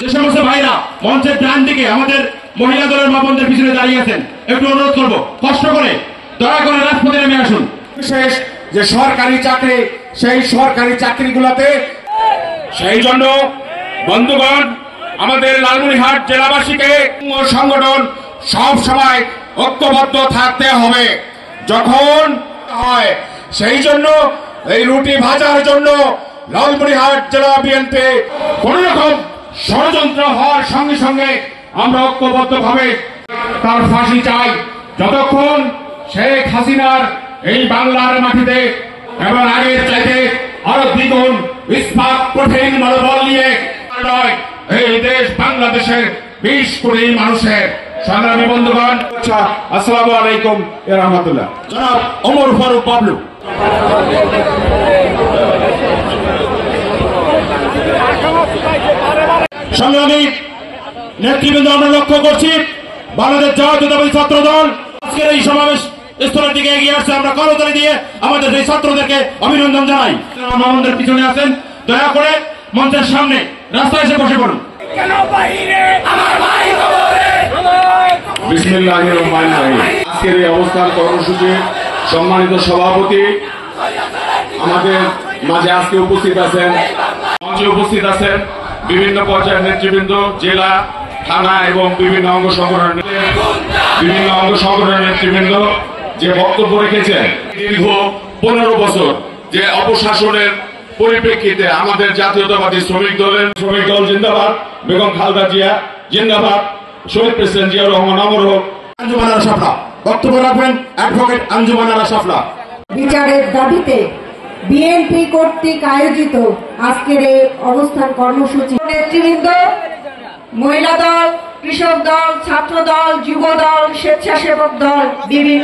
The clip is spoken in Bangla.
যে সমস্ত ভাইরা মঞ্চের ডান দিকে আমাদের মহিলা দলের মা বোনদের পিছনে দাঁড়িয়ে আছেন, একটু অনুরোধ করবো কষ্ট করে দয়া করে রাজপথে নেমে আসুন। বিশেষ যে সরকারি চাকরি, সেই সরকারি চাকরিগুলোতে সেই জন্য বন্ধুগণ আমাদের লালমনিরহাট জেলাবাসীকে সংগঠন সব সময় ঐক্যবদ্ধ থাকতে হবে। যখন হয় সেই জন্য এই রুটি ভাজার জন্য লালমনিরহাট জেলা বিএনপি কোন রকম ষড়যন্ত্র হওয়ার সঙ্গে সঙ্গে আমরা ঐক্যবদ্ধ ভাবে তার ফাঁসি চাই। যতক্ষণ শেখ হাসিনার এই বাংলার মাটিতে এবং আগের চাইতে আরো দ্বিগুণ ইস্পাত কঠিন মনোবল নিয়ে নয়, এই দেশ বাংলাদেশের 20 কোটি মানুষের সংগ্রামী বন্ধুগণ, আসসালামু আলাইকুম ওয়া রাহমাতুল্লাহ। জনাব ওমর ফারুক বাবলু। সংগ্রামী নেতৃবৃন্দ, আমরা লক্ষ্য করছি বাংলাদেশ জাতীয়তাবাদী ছাত্র দল আজকের এই সমাবেশ স্থলের দিকে এগিয়ে আসছে। আমরা করতালি দিয়ে আমাদের এই ছাত্রদেরকে অভিনন্দন জানাই। আমাদের পিছনে আছেন, দয়া করে মঞ্চের সামনে রাস্তায় এসে বসে পড়ুন। বিসমিল্লাহির রহমানির রহিম। আজকের এই অবস্থান কর্মসূচি সম্মানিত সভাপতি আমাদের মাঝে আজকে উপস্থিত আছেন, মঞ্চে উপস্থিত আছেন বিভিন্ন পর্যায়ের নেতৃবৃন্দ, জেলা, থানা এবং বিভিন্ন অঙ্গ সংগঠনের নেতৃবৃন্দ যে বক্তব্য রেখেছেন। দীর্ঘ 15 বছর যে অপশাসনের পরিপ্রেক্ষিতে আমাদের জাতীয়তাবাদী শ্রমিক দল জিন্দাবাদ, বেগম খালেদা জিয়া জিন্দাবাদ, শহীদ প্রেসিডেন্ট জিয়াউর রহমান অমর হোক। আঞ্জুমান আরা শাফলা বক্তব্য রাখবেন অ্যাডভোকেট আঞ্জুমান আরা শাফলা। বিচারের দাবিতে বিএনপি কর্তৃক আয়োজিত আজকের এই অবস্থান কর্মসূচি নেতৃবৃন্দ, মহিলা দল, কৃষক দল, ছাত্র দল, যুব দল, স্বেচ্ছাসেবক দল, বিভিন্ন